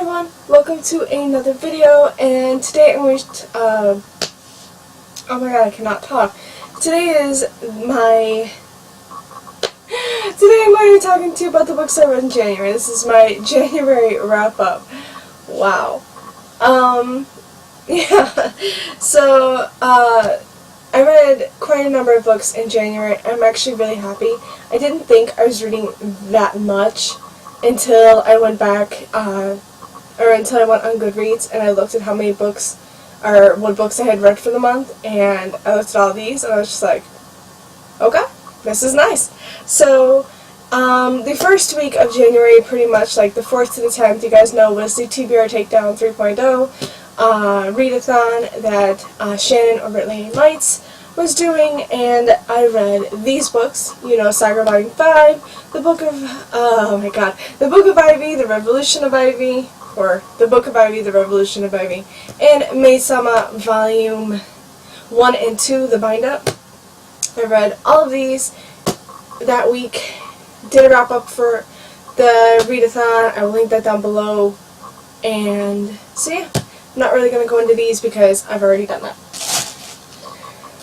everyone, welcome to another video, and today I'm going to, oh my god, I cannot talk. Today I'm going to be talking to you about the books I read in January. This is my January wrap-up. Wow. Yeah, so, I read quite a number of books in January. I'm actually really happy. I didn't think I was reading that much until I went back, until I went on Goodreads and I looked at how many books, or what books I had read for the month, and I looked at all these and I was just like, okay, this is nice. So, the first week of January, pretty much like the 4th to the 10th, you guys know, was the TBR Takedown 3.0 readathon that Shannon over at Lady Lights was doing, and I read these books, you know, Saga Volume 5, the Book of, oh my god, the Book of Ivy, the Revolution of Ivy, or the Book of Ivy, the Revolution of Ivy, and Maid-sama Volume 1 and 2, the bind-up. I read all of these that week, did a wrap-up for the readathon. I will link that down below, and so yeah, I'm not really going to go into these because I've already done that.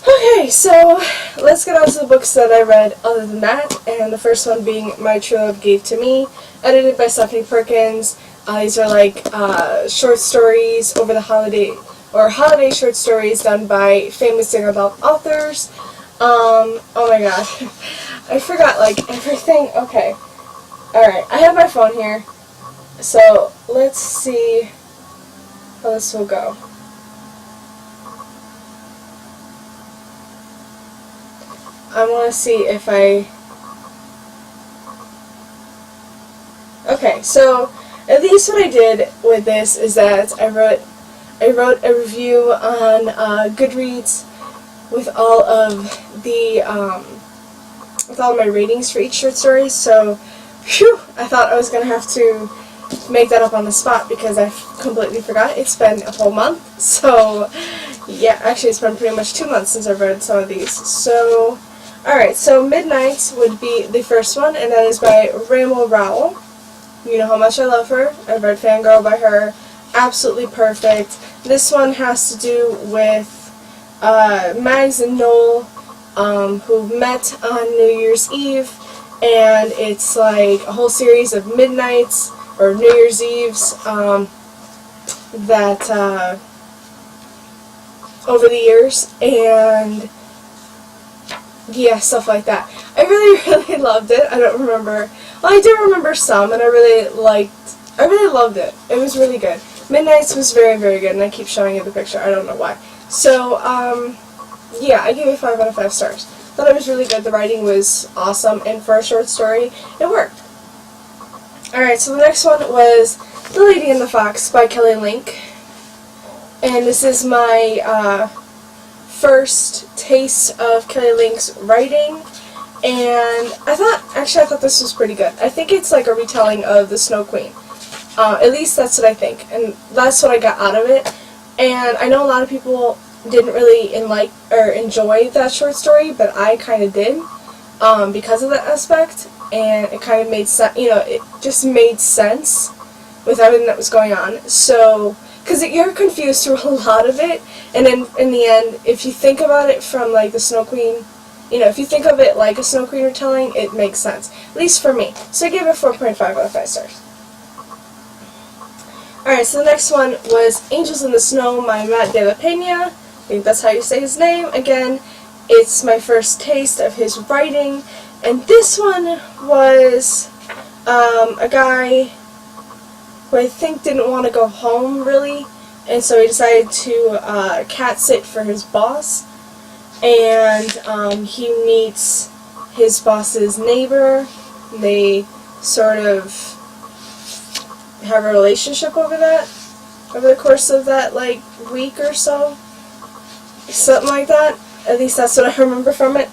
Okay, so let's get on to the books that I read other than that, and the first one being My True Love Gave to Me, edited by Stephanie Perkins. These are like short stories over the holiday, or holiday short stories done by famous young adult authors. Oh my gosh, I forgot like everything. Okay, alright, I have my phone here, so let's see how this will go. I want to see if I... Okay, so at least what I did with this is that I wrote a review on Goodreads with all of the with all my ratings for each short story. So, phew, I thought I was gonna have to make that up on the spot because I completely forgot. It's been a whole month, so yeah, actually it's been pretty much 2 months since I've read some of these. So, alright, so Midnight would be the first one, and that is by Ramo Rowell. You know how much I love her. I've read Fangirl by her. Absolutely perfect. This one has to do with Mags and Noel, who met on New Year's Eve, and it's like a whole series of midnights, or New Year's Eves, that, over the years, and yeah, stuff like that. I really loved it. I don't remember, well, I do remember some, and I really loved it. It was really good. Midnights was very, very good, and I keep showing you the picture. I don't know why. So, yeah, I gave it 5 out of 5 stars. Thought it was really good. The writing was awesome, and for a short story, it worked. Alright, so the next one was The Lady and the Fox by Kelly Link. And this is my first taste of Kelly Link's writing. And I thought this was pretty good. I think it's like a retelling of The Snow Queen. At least that's what I think. And that's what I got out of it. And I know a lot of people didn't really enjoy that short story, but I kind of did because of that aspect. And it kind of made sense, you know, it just made sense with everything that was going on. So, because you're confused through a lot of it, and then in the end, if you think about it from like the Snow Queen, you know, if you think of it like a Snow Queen retelling, it makes sense. At least for me. So I gave it 4.5 out of 5 stars. Alright, so the next one was Angels in the Snow by Matt De La Pena. I think that's how you say his name. Again, it's my first taste of his writing. And this one was a guy who I think didn't want to go home, really. And so he decided to cat sit for his boss. And he meets his boss's neighbor. They sort of have a relationship over the course of that, like, week or so. Something like that. At least that's what I remember from it.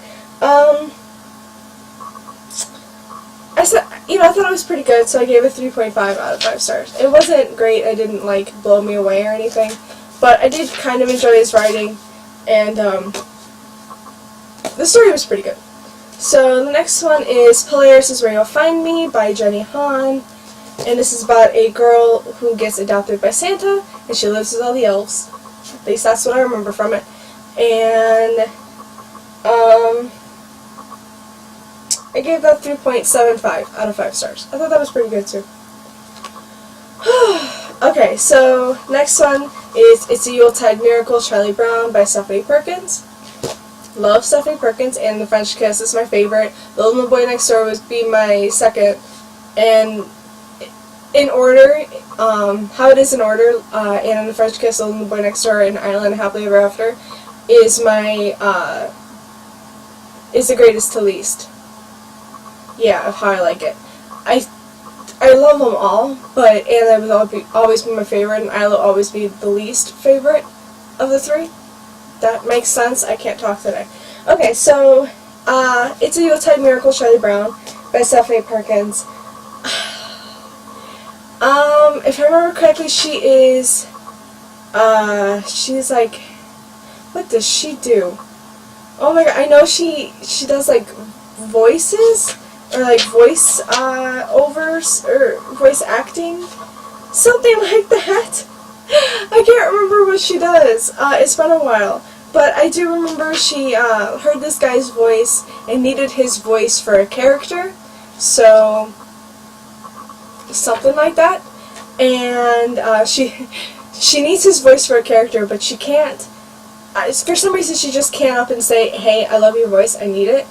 I thought it was pretty good, so I gave it 3.5 out of 5 stars. It wasn't great, it didn't, like, blow me away or anything, but I did kind of enjoy his writing, and, the story was pretty good. So, the next one is Polaris is Where You'll Find Me by Jenny Han, And this is about a girl who gets adopted by Santa, and she lives with all the elves. At least that's what I remember from it. And I gave that 3.75 out of 5 stars. I thought that was pretty good too. Okay, so next one is It's a Yuletide Miracle, Charlie Brown by Stephanie Perkins. Love Stephanie Perkins, and The French Kiss is my favorite. The Little Boy Next Door would be my second. And in order, how it is in order, Anna and the French Kiss, The Little Boy Next Door, and Island Happily Ever After is my, is the greatest to least. Yeah, of how I like it. I love them all, but Anna would always be my favorite, and Isla will always be the least favorite of the three. That makes sense. I can't talk today. Okay, so It's a Yuletide Miracle, Charlie Brown by Stephanie Perkins. If I remember correctly, she's like, what does she do? Oh my god, I know she does like voices, or like voice overs, or voice acting, something like that. I can't remember what she does. It's been a while, but I do remember she heard this guy's voice and needed his voice for a character, so something like that. And she needs his voice for a character, but she can't. For some reason, she just can't up and say, "Hey, I love your voice. I need it."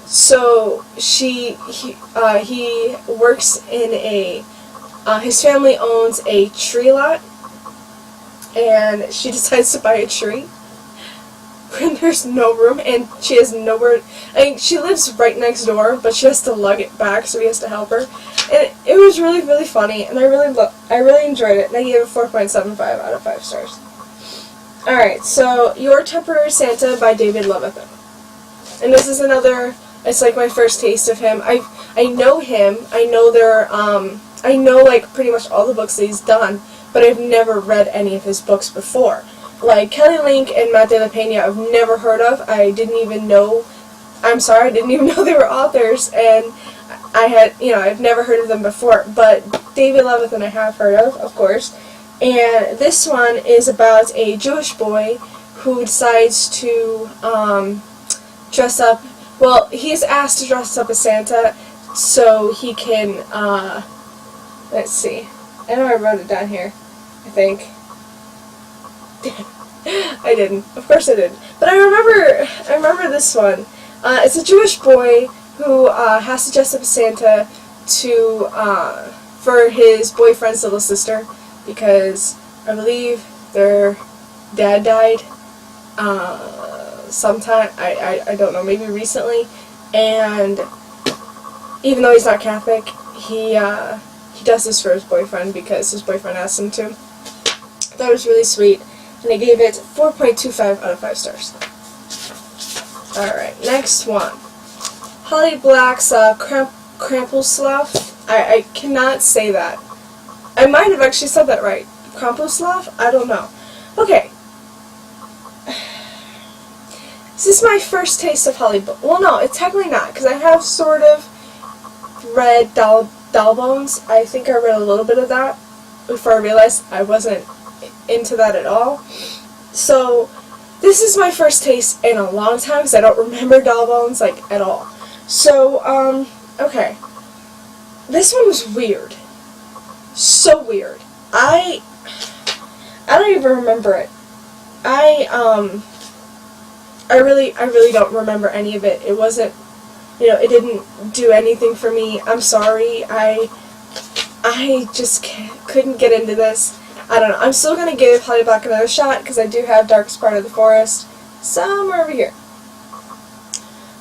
So he works in a. His family owns a tree lot, and she decides to buy a tree when there's no room, and she has nowhere. I mean, she lives right next door, but she has to lug it back, so he has to help her. And it was really, really funny, and I really enjoyed it, and I gave it 4.75 out of 5 stars. Alright, so Your Temporary Santa by David Levithan. And this is another, it's like my first taste of him. I know him, I know like pretty much all the books that he's done, but I've never read any of his books before. Like Kelly Link and Matt De La Pena I've never heard of. I didn't even know they were authors, and I've never heard of them before, but David Levithan I have heard of course. And this one is about a Jewish boy who decides to dress up. Well, he's asked to dress up as Santa so he can, let's see. I know I wrote it down here, I think. I didn't. Of course I didn't. But I remember this one. It's a Jewish boy who has to dress up as Santa for his boyfriend's little sister, because I believe their dad died sometime, I don't know, maybe recently, and even though he's not Catholic, he does this for his boyfriend because his boyfriend asked him to. That was really sweet, and I gave it 4.25 out of 5 stars. Alright, next one. Holly Black's Krampusslauf. I cannot say that. I might have actually said that right. Krampusslauf? I don't know. Okay. This is my first taste of Holly Black. Well, no, it's technically not, because I have sort of read Doll Bones. I think I read a little bit of that before I realized I wasn't into that at all. So, this is my first taste in a long time, because I don't remember Doll Bones, like, at all. So, okay. This one was weird. So weird. I don't even remember it. I really don't remember any of it. It wasn't, it didn't do anything for me. I'm sorry. I just couldn't get into this. I don't know. I'm still gonna give Holly Black another shot because I do have Darkest Part of the Forest somewhere over here.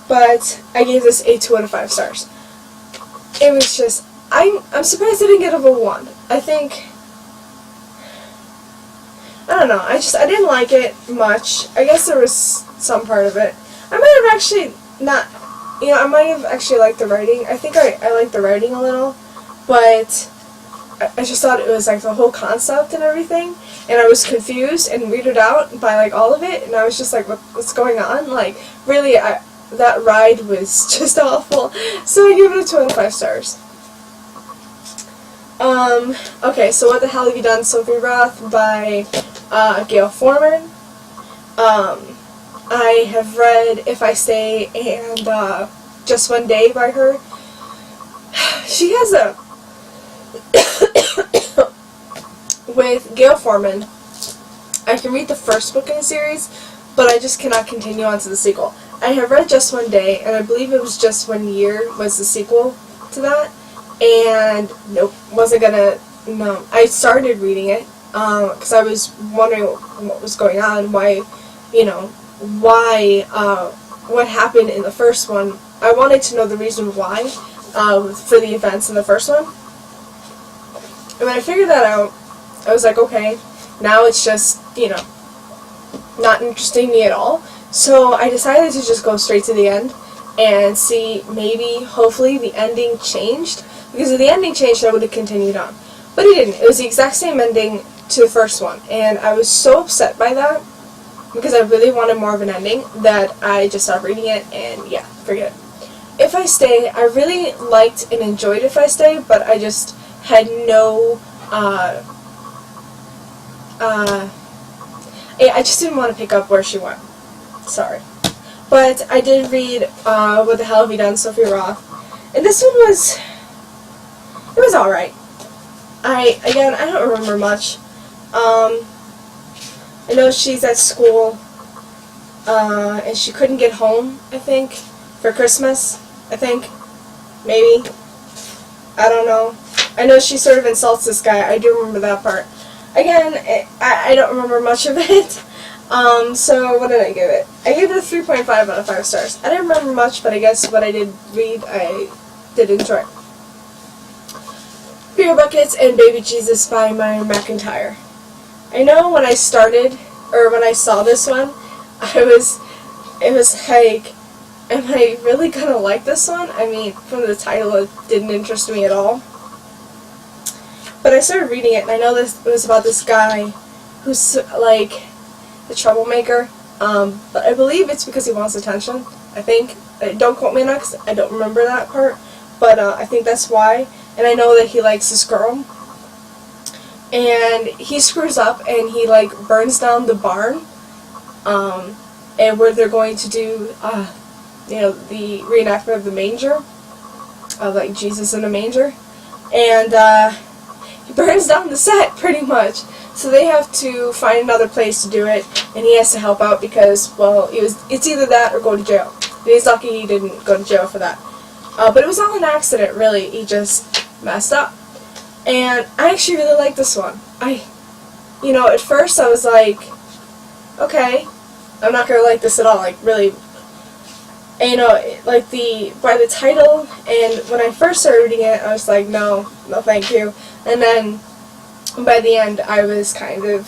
But I gave this a 2 out of 5 stars. It was just, I'm surprised I didn't get over 1. I don't know, I didn't like it much. I guess there was some part of it. I might have actually not, I might have actually liked the writing. I think I liked the writing a little, but I just thought it was like the whole concept and everything, and I was confused and weirded out by like all of it, and I was just like, what's going on? Like, really, that ride was just awful. So I give it a 2 out of 5 stars. Okay, so What the Hell Have You Done, Sophie Roth by Gayle Forman. I have read If I Stay and Just One Day by her. She has a with Gayle Forman, I can read the first book in the series, but I just cannot continue on to the sequel. I have read Just One Day, and I believe it was Just One Year was the sequel to that, and nope, wasn't gonna, no. I started reading it, because I was wondering what was going on, why, you know, what happened in the first one. I wanted to know the reason why, for the events in the first one. And when I figured that out, I was like, okay, now it's just, you know, not interesting me at all. So I decided to just go straight to the end and see, maybe, hopefully, the ending changed. Because if the ending changed, I would have continued on. But it didn't. It was the exact same ending to the first one. And I was so upset by that, because I really wanted more of an ending, that I just stopped reading it, and yeah, forget it. If I Stay, I really liked and enjoyed If I Stay, but I just had no, I just didn't want to pick up where she went. Sorry. But I did read What the Hell Have You Done, Sophie Roth. And this one was, it was alright. I don't remember much. I know she's at school, and she couldn't get home, I think, for Christmas, I think. Maybe. I don't know. I know she sort of insults this guy. I do remember that part. Again, I don't remember much of it. So what did I give it? I gave it a 3.5 out of 5 stars. I didn't remember much, but I guess what I did read, I did enjoy. Beer Buckets and Baby Jesus by Myra McIntyre. I know when I started, or when I saw this one, it was like, am I really gonna like this one? I mean, from the title, it didn't interest me at all. But I started reading it, and I know this it was about this guy who's, like, the troublemaker. But I believe it's because he wants attention, I think. Don't quote me on that, because I don't remember that part. But I think that's why. And I know that he likes this girl. And he screws up, and he, like, burns down the barn. And where they're going to do, you know, the reenactment of the manger. Of, like, Jesus in the manger. And, he burns down the set, pretty much. So they have to find another place to do it, and he has to help out because, well, it's either that or go to jail. And he's lucky he didn't go to jail for that. But it was all an accident, really. He just messed up. And I actually really like this one. You know, at first I was like, okay, I'm not gonna like this at all, like, really. And, you know, like, by the title, and when I first started reading it, I was like, no thank you. And then, by the end, I was kind of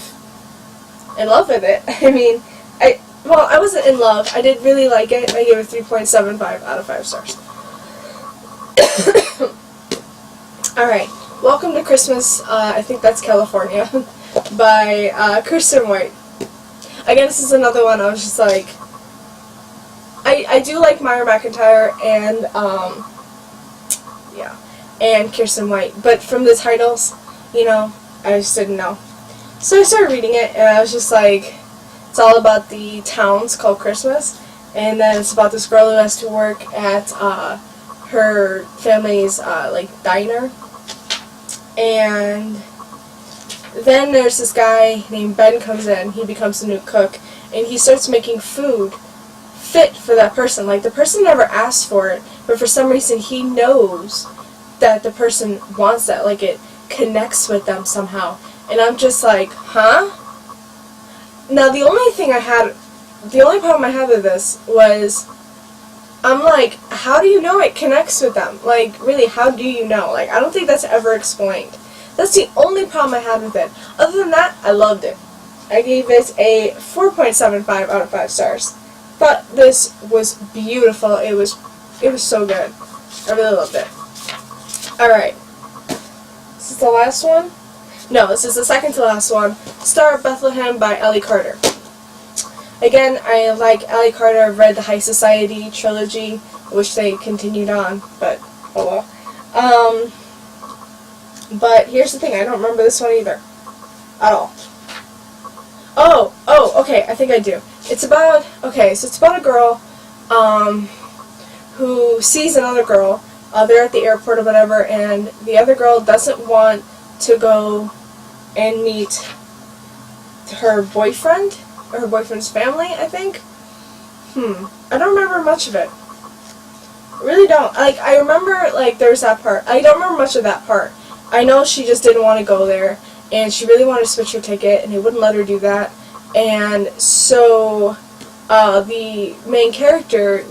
in love with it. I mean, I wasn't in love. I did really like it. I gave it 3.75 out of 5 stars. Alright, Welcome to Christmas, I think that's California, by Kristen White. Again, this is another one I was just like, I do like Myra McIntyre and, yeah, and Kirsten White, but from the titles, you know, I just didn't know. So I started reading it, and I was just like, it's all about the towns called Christmas, and then it's about this girl who has to work at her family's like diner, and then there's this guy named Ben comes in. He becomes the new cook, and he starts making food fit for that person. Like, the person never asked for it, but for some reason he knows that the person wants that. Like, it connects with them somehow. And I'm just like, huh? Now, the only problem I had with this was, I'm like, how do you know it connects with them? Like, really, how do you know? Like, I don't think that's ever explained. That's the only problem I had with it. Other than that, I loved it. I gave it a 4.75 out of 5 stars. Thought this was beautiful. It was so good. I really loved it. Alright. This is the last one? No, this is the second to last one. Star of Bethlehem by Ellie Carter. Again, I like Ellie Carter. I've read the High Society trilogy. I wish they continued on, but oh well. But here's the thing, I don't remember this one either. At all. Okay, I think I do. It's about, it's about a girl, who sees another girl. They're at the airport or whatever, and the other girl doesn't want to go and meet her boyfriend, or her boyfriend's family, I think. I don't remember much of it. I really don't. I remember, there's that part. I don't remember much of that part. I know she just didn't want to go there, and she really wanted to switch her ticket, and they wouldn't let her do that. And so, the main character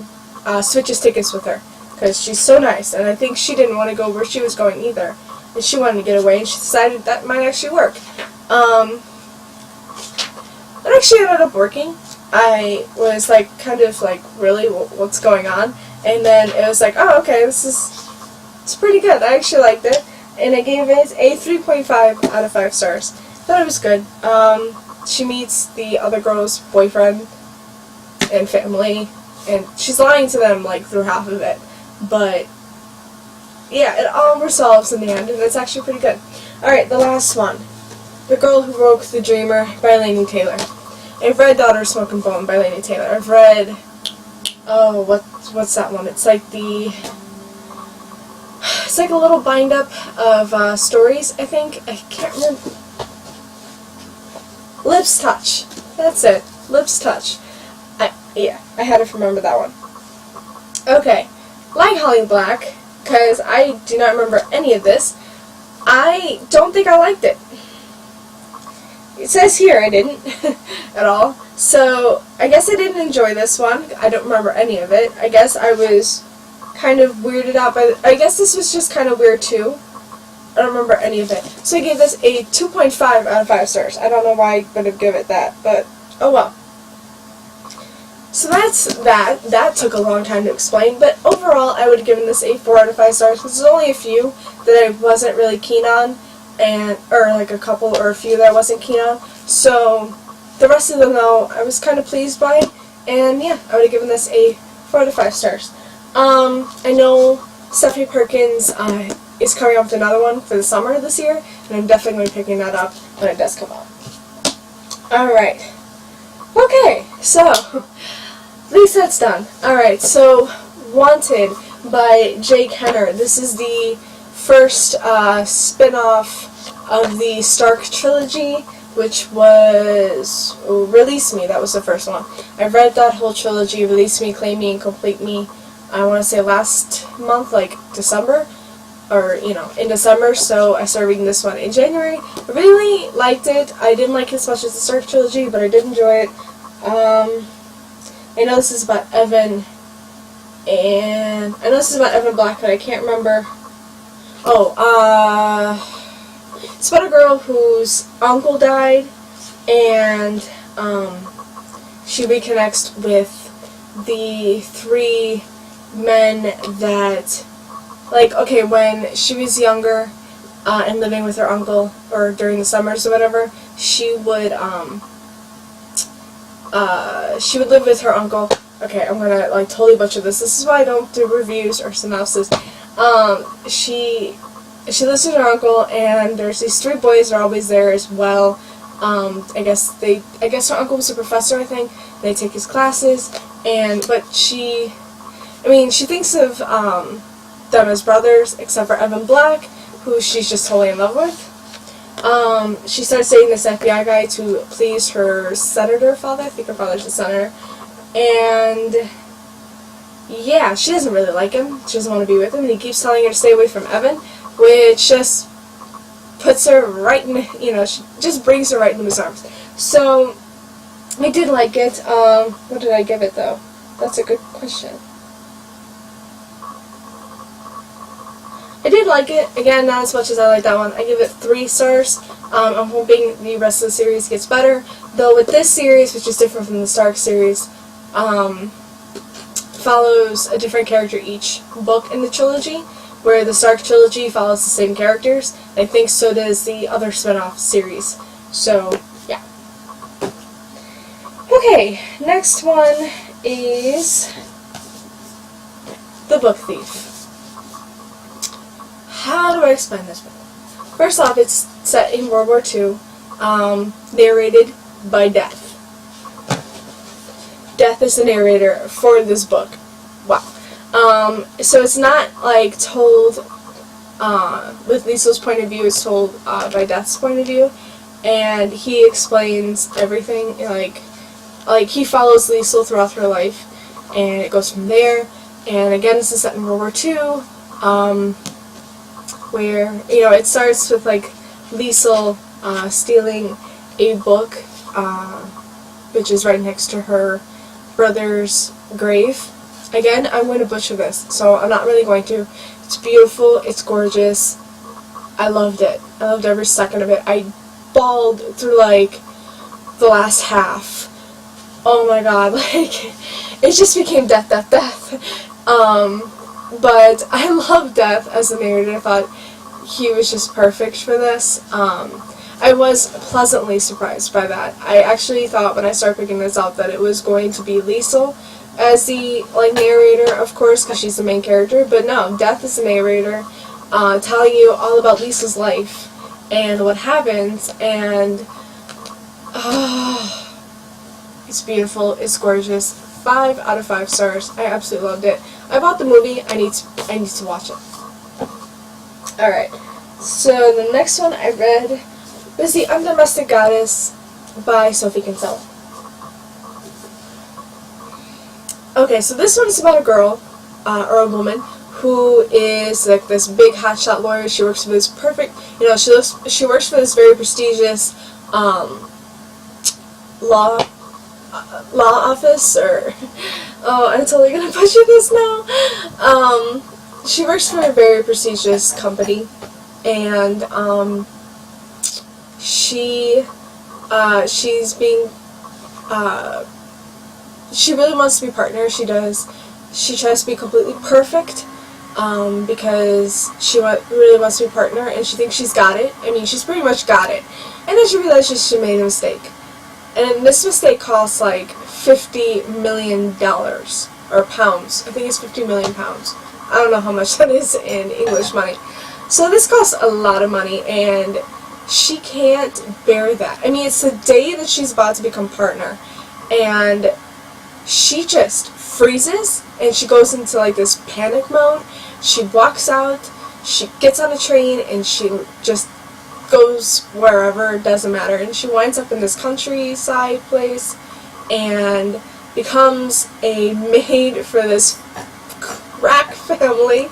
switches tickets with her, because she's so nice, and I think she didn't want to go where she was going either. And she wanted to get away, and she decided that might actually work. It actually ended up working. I was really, what's going on? And then it was like, oh, okay, it's pretty good. I actually liked it. And I gave it a 3.5 out of 5 stars. Thought it was good. She meets the other girl's boyfriend and family, and she's lying to them, through half of it. But, yeah, it all resolves in the end, and it's actually pretty good. Alright, the last one. The Girl Who Woke the Dreamer by Laini Taylor. I've read Daughter Smoke and Bone by Laini Taylor. I've read, what's that one? It's like a little bind-up of stories, I think. I can't remember. Lips Touch. That's it. Lips Touch. I had to remember that one. Okay. Like Holly Black, because I do not remember any of this, I don't think I liked it. It says here I didn't at all. So, I guess I didn't enjoy this one. I don't remember any of it. I guess I was kind of weirded out by I guess this was just kind of weird too. I don't remember any of it. So I gave this a 2.5 out of 5 stars. I don't know why I would have given it that, but oh well. So that's that. That took a long time to explain, but overall I would have given this a 4 out of 5 stars because there's only a few that I wasn't really keen on, or a couple or a few that I wasn't keen on. So the rest of them though I was kind of pleased by, and yeah, I would have given this a 4 out of 5 stars. I know Stephanie Perkins is coming up with another one for the summer this year, and I'm definitely going to be picking that up when it does come out. Alright. Okay, so, at least that's done. Alright, so, Wanted by Jake Henner. This is the first spin-off of the Stark trilogy, which was Release Me. That was the first one. I read that whole trilogy, Release Me, Claim Me, and Complete Me, I want to say last month, December, or, in December, so I started reading this one in January. I really liked it. I didn't like it as much as the Stark trilogy, but I did enjoy it. I know this is about Evan, and I know this is about Evan Black, but I can't remember. It's about a girl whose uncle died, and she reconnects with the 3 men that, when she was younger and living with her uncle, or during the summers or whatever, she would live with her uncle. Okay, I'm gonna totally butcher this. This is why I don't do reviews or synopsis. She lives with her uncle, and there's these 3 boys that are always there as well. I guess her uncle was a professor, I think. They take his classes, but she thinks of them as brothers, except for Evan Black, who she's just totally in love with. She starts dating this FBI guy to please her senator father. I think her father's a senator. And, yeah, she doesn't really like him. She doesn't want to be with him, and he keeps telling her to stay away from Evan, which just puts her right in, she just brings her right into his arms. So, I did like it. What did I give it, though? That's a good question. I did like it. Again, not as much as I like that one. I give it 3 stars. I'm hoping the rest of the series gets better. Though with this series, which is different from the Stark series, follows a different character each book in the trilogy, where the Stark trilogy follows the same characters. I think so does the other spin-off series. So, yeah. Okay, next one is The Book Thief. How do I explain this book? First off, it's set in World War II, narrated by Death. Death is the narrator for this book. Wow. So it's not like told with Liesel's point of view, it's told by Death's point of view, and he explains everything, like he follows Liesel throughout her life, and it goes from there. And again, this is set in World War II, where, it starts with, like, Liesel stealing a book, which is right next to her brother's grave. Again, I'm going to butcher this, so I'm not really going to. It's beautiful, it's gorgeous. I loved it. I loved every second of it. I bawled through, like, the last half. Oh my god, like, it just became death, death, death. But I love Death as a narrator. I thought he was just perfect for this. I was pleasantly surprised by that. I actually thought when I started picking this up that it was going to be Liesel as the, like, narrator, of course, because she's the main character, but no, Death is the narrator, telling you all about Liesel's life and what happens, and it's beautiful, it's gorgeous. 5 out of 5 stars. I absolutely loved it. I bought the movie. I need to watch it. Alright, so the next one I read was The Undomestic Goddess by Sophie Kinsella. Okay, so this one is about a girl, or a woman, who is like this big hotshot lawyer. She works for this perfect, she works for this very prestigious law office, or I'm totally gonna butcher this now. She works for a very prestigious company, and she's being she really wants to be partner. She tries to be completely perfect, because she really wants to be partner, and she thinks she's got it. I mean, she's pretty much got it, and then she realizes she made a mistake. And this mistake costs like $50 million, or pounds. I think it's 50 million pounds. I don't know how much that is in English money. So this costs a lot of money, and she can't bear that. I mean, it's the day that she's about to become partner, and she just freezes, and she goes into like this panic mode. She walks out, she gets on a train, and she just goes wherever, it doesn't matter, and she winds up in this countryside place and becomes a maid for this crack family,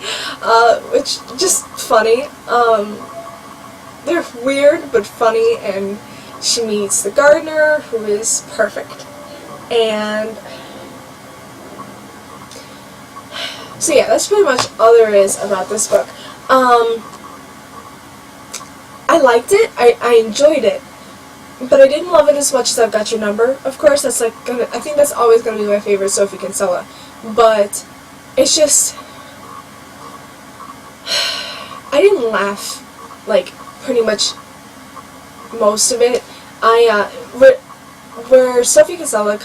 which just funny. They're weird but funny, and she meets the gardener, who is perfect, and so yeah, that's pretty much all there is about this book. I liked it, I enjoyed it, but I didn't love it as much as I've Got Your Number. Of course, that's like I think that's always gonna be my favorite Sophie Kinsella, but it's just, I didn't laugh, like, pretty much most of it. Where Sophie Kinsella,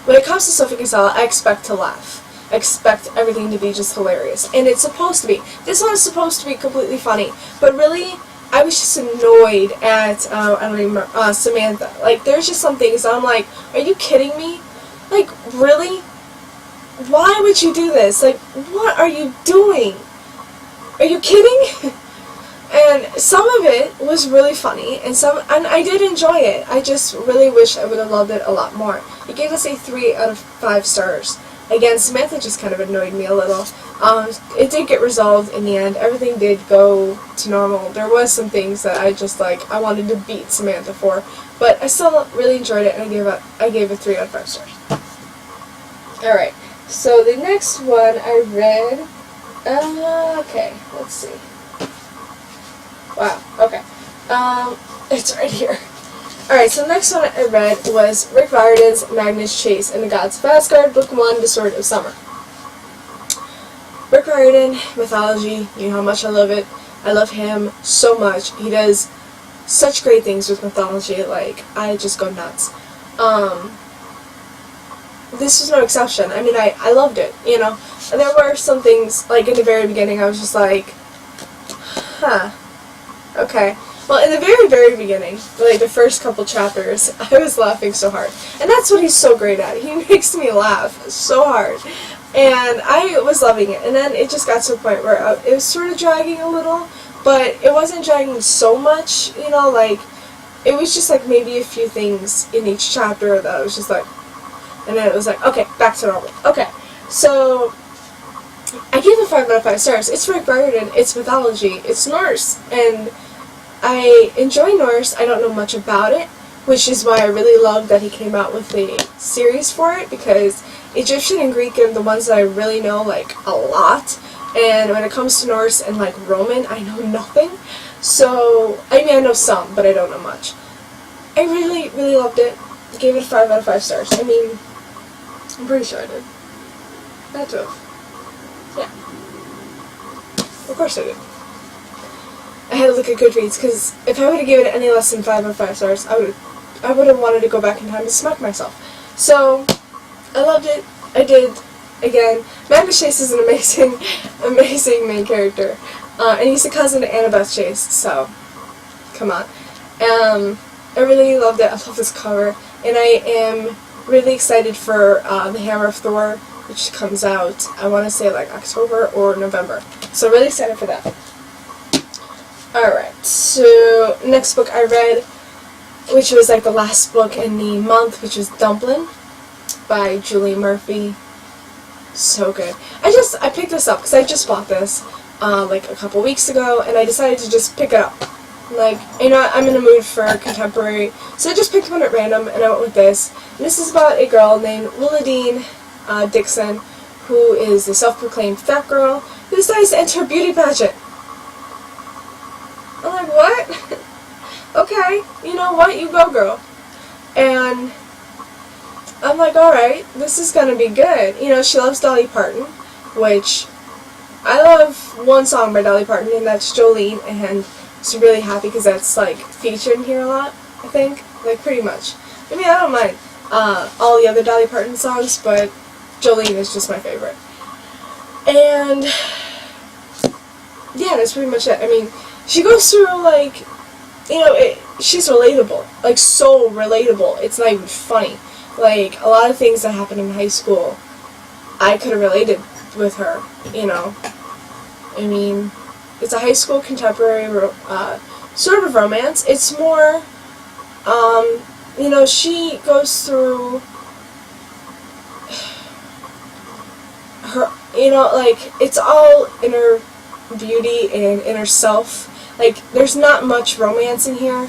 when it comes to Sophie Kinsella, I expect to laugh. I expect everything to be just hilarious. And it's supposed to be. This one is supposed to be completely funny. But really, I was just annoyed at, I don't even remember, Samantha. Like, there's just some things I'm like, are you kidding me? Like, really? Why would you do this? Like, what are you doing? Are you kidding? And some of it was really funny, and I did enjoy it. I just really wish I would have loved it a lot more. It gave us a 3 out of 5 stars. Again, Samantha just kind of annoyed me a little. It did get resolved in the end. Everything did go to normal. There was some things that I wanted to beat Samantha for, but I still really enjoyed it, and I gave it 3 out of 5 stars. Alright, so the next one I read, okay, let's see. Wow, okay. It's right here. Alright, so the next one I read was Rick Riordan's Magnus Chase and the Gods of Asgard, Book 1, The Sword of Summer. Rick Riordan, mythology, you know how much I love it. I love him so much. He does such great things with mythology, like, I just go nuts. This was no exception. I mean, I loved it, you know. And there were some things, like, in the very beginning, I was just like, huh, okay. Well, in the very, very beginning, like the first couple chapters, I was laughing so hard. And that's what he's so great at. He makes me laugh so hard. And I was loving it. And then it just got to a point where it was sort of dragging a little, but it wasn't dragging so much, you know, like, it was just like maybe a few things in each chapter that I was just like, and then it was like, okay, back to normal. Okay, so I gave it 5 out of 5 stars. It's Rick Riordan, it's mythology, it's Norse, and I enjoy Norse. I don't know much about it, which is why I really love that he came out with a series for it, because Egyptian and Greek are the ones that I really know, like, a lot, and when it comes to Norse and, like, Roman, I know nothing. So, I mean, I know some, but I don't know much. I really, really loved it. I gave it 5 out of 5 stars. I mean, I'm pretty sure I did. I had to have. Yeah. Of course I did. I had to look at Goodreads, because if I would have given it any less than 5 out of 5 stars, I would have wanted to go back in time and smack myself. So, I loved it. I did. Again, Magnus Chase is an amazing, amazing main character. And he's a cousin to Annabeth Chase, so, come on. I really loved it. I love this cover. And I am really excited for The Hammer of Thor, which comes out, I want to say, like, October or November. So, really excited for that. Alright, so, next book I read, which was, like, the last book in the month, which was Dumplin by Julie Murphy. So good. I picked this up because I just bought this like a couple weeks ago, and I decided to just pick it up. Like, you know, I'm in a mood for contemporary, so I just picked one at random, and I went with this. And this is about a girl named Willadine Dixon, who is a self-proclaimed fat girl who decides to enter a beauty pageant. I'm like, what? Okay, you know what? You go, girl. And I'm like, alright, this is gonna be good. You know, she loves Dolly Parton, which I love one song by Dolly Parton, and that's Jolene, and I'm really happy because that's, like, featured in here a lot, I think. Like, pretty much. I mean, I don't mind all the other Dolly Parton songs, but Jolene is just my favorite. And, yeah, that's pretty much it. I mean, she goes through, like, you know, she's relatable. Like, so relatable. It's not even funny. Like, a lot of things that happened in high school, I could have related with her, you know. I mean, it's a high school contemporary sort of romance. It's more, you know, she goes through her, you know, like, it's all inner beauty and inner self. Like, there's not much romance in here.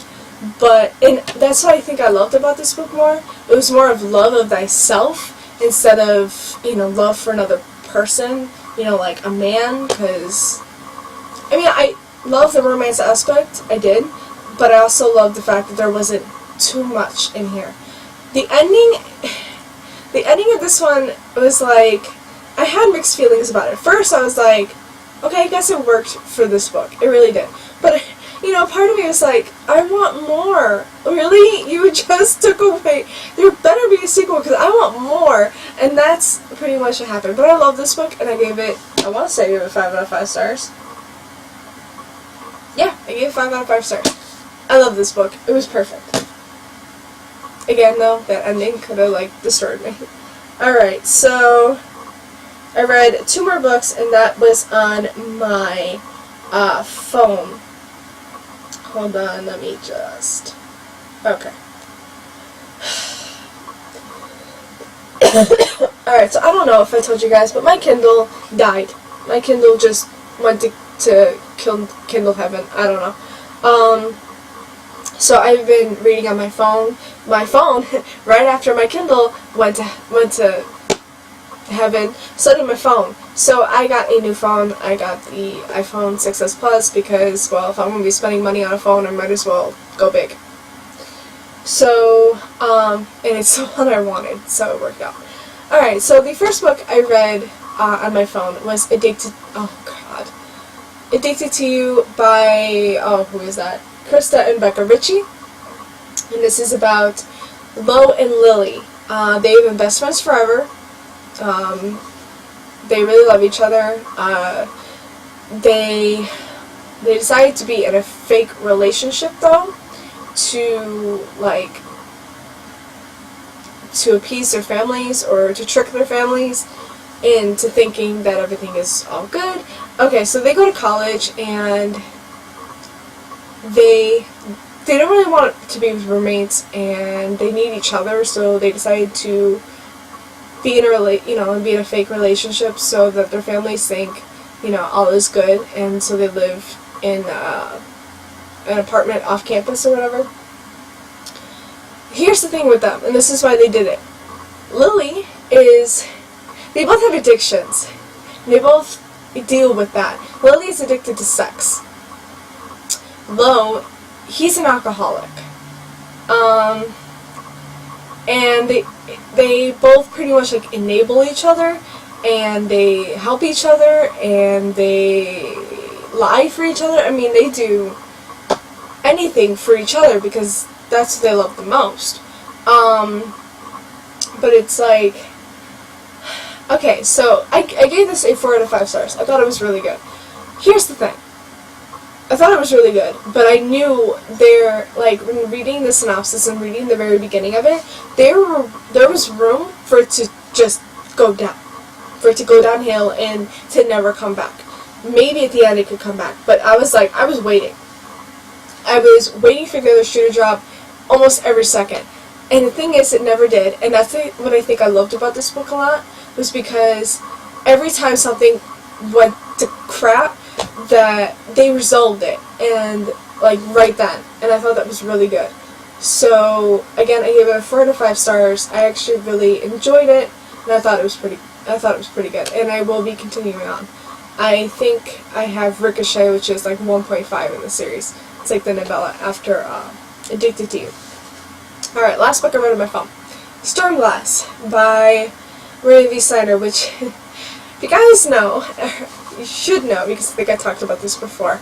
But, and that's what I think I loved about this book more. It was more of love of thyself instead of, you know, love for another person, you know, like a man, because, I mean, I love the romance aspect, I did, but I also loved the fact that there wasn't too much in here. The ending of this one was like, I had mixed feelings about it. First, I was like, okay, I guess it worked for this book. It really did. But, you know, part of me was like, I want more. Really? You just took away. There better be a sequel because I want more. And that's pretty much what happened. But I love this book, and I gave it, I want to say I gave it 5 out of 5 stars. Yeah, I gave it 5 out of 5 stars. I love this book. It was perfect. Again, though, that ending could have, like, destroyed me. Alright, so I read 2 more books, and that was on my phone. Hold on, let me just... Okay. Alright, so I don't know if I told you guys, but my Kindle died. My Kindle just went to Kindle heaven. I don't know. So I've been reading on my phone. My phone, right after my Kindle went to heaven, so did my phone. So I got a new phone. I got the iPhone 6s Plus because, well, if I'm going to be spending money on a phone, I might as well go big. So, and it's the one I wanted, so it worked out. Alright, so the first book I read on my phone was Addicted to You by, who is that? Krista and Becca Ritchie. And this is about Lo and Lily. They've been best friends forever. They really love each other. They They decided to be in a fake relationship, though, to, like, to appease their families or to trick their families into thinking that everything is all good. Okay, so they go to college and they don't really want to be roommates, and they need each other, so they decided to be in a fake relationship so that their families think, all is good, and so they live in an apartment off campus or whatever. Here's the thing with them, and this is why they did it. They both have addictions. They both deal with that. Lily is addicted to sex. Lo, he's an alcoholic. And they both pretty much like enable each other, and they help each other, and they lie for each other. I mean, they do anything for each other because that's what they love the most. But it's like, okay, so I gave this a 4 out of 5 stars. I thought it was really good. Here's the thing. I thought it was really good, but I knew when reading the synopsis and reading the very beginning of it, there was room for it to just go down. For it to go downhill and to never come back. Maybe at the end it could come back, but I was waiting. I was waiting for the other shoe to drop almost every second. And the thing is, it never did, and that's what I think I loved about this book a lot, was because every time something went to crap, that they resolved it, and right then, and I thought that was really good. So again, I gave it a 4 out of 5 stars. I actually really enjoyed it, and I thought it was pretty good, and I will be continuing on. I think I have Ricochet, which is 1.5 in the series. It's like the novella after Addicted to You. Alright, last book I read on my phone. Stormglass by Maria V. Snyder, which, if you guys know, you should know, because I think I talked about this before.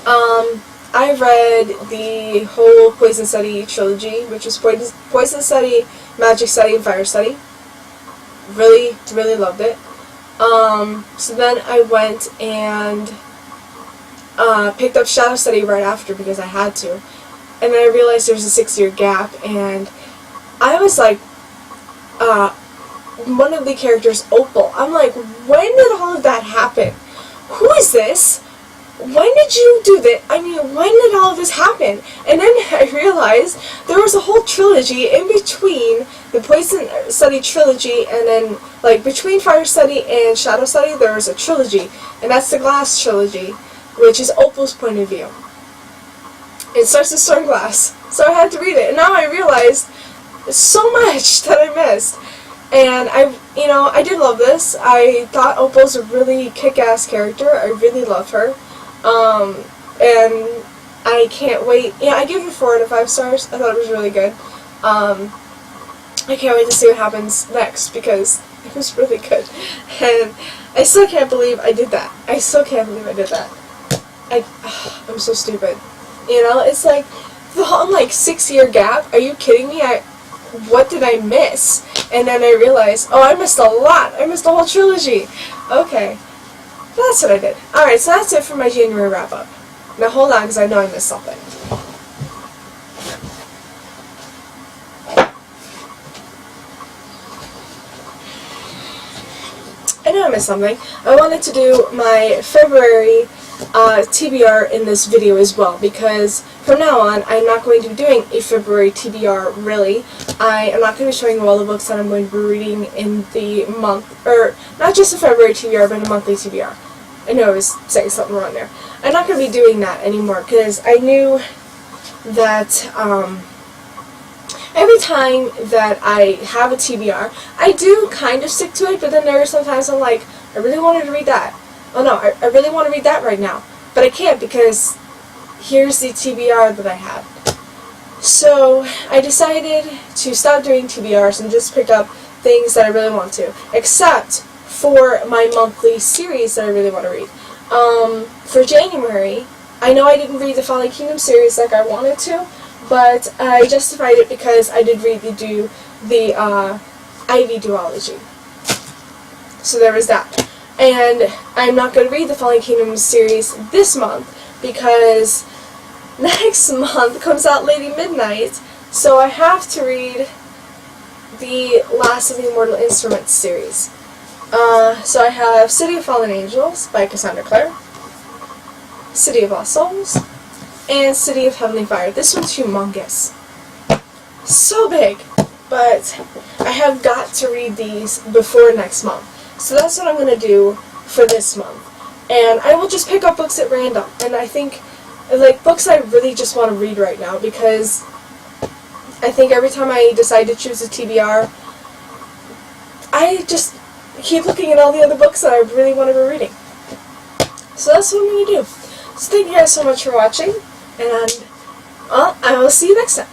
I read the whole Poison Study trilogy, which is Poison Study, Magic Study, and Fire Study. Really, really loved it. So then I went and picked up Shadow Study right after because I had to. And then I realized there was a 6-year gap, and I was like, one of the characters, Opal. I'm like, when did all of that happen? Who is this? When did you do that? I mean, when did all of this happen? And then I realized there was a whole trilogy in between the Poison Study trilogy, and then, between Fire Study and Shadow Study, there was a trilogy, and that's the Glass trilogy, which is Opal's point of view. It starts with Stormglass, so I had to read it, and now I realized so much that I missed. And I did love this. I thought Opal's a really kick-ass character. I really love her. And I can't wait. I give it 4 out of 5 stars. I thought it was really good. I can't wait to see what happens next because it was really good. And I still can't believe I did that. I still can't believe I did that. I'm so stupid. It's like the whole 6-year gap. Are you kidding me? What did I miss? And then I realized, oh, I missed a lot. I missed the whole trilogy. Okay. That's what I did. Alright, so that's it for my January wrap-up. Now hold on, because I know I missed something. I know I missed something. I wanted to do my February TBR in this video as well, because from now on I'm not going to be doing a February TBR really. I am not going to be showing you all the books that I'm going to be reading in the month, or not just a February TBR, but a monthly TBR. I know I was saying something wrong there. I'm not going to be doing that anymore, because I knew that every time that I have a TBR, I do kind of stick to it, but then there are sometimes I'm like, I really wanted to read that. Oh no, I really want to read that right now. But I can't because here's the TBR that I had. So I decided to stop doing TBRs and just pick up things that I really want to. Except for my monthly series that I really want to read. For January, I know I didn't read the Fallen Kingdom series like I wanted to, but I justified it because I did read the Ivy duology. So there was that. And I'm not going to read the Fallen Kingdom series this month because next month comes out Lady Midnight, so I have to read the last of the Immortal Instruments series. So I have City of Fallen Angels by Cassandra Clare, City of Lost Souls, and City of Heavenly Fire. This one's humongous. So big. But I have got to read these before next month. So that's what I'm going to do for this month. And I will just pick up books at random. And I think, like, books I really just want to read right now, because I think every time I decide to choose a TBR, I just keep looking at all the other books that I really want to be reading. So that's what I'm going to do. So thank you guys so much for watching, and I will see you next time.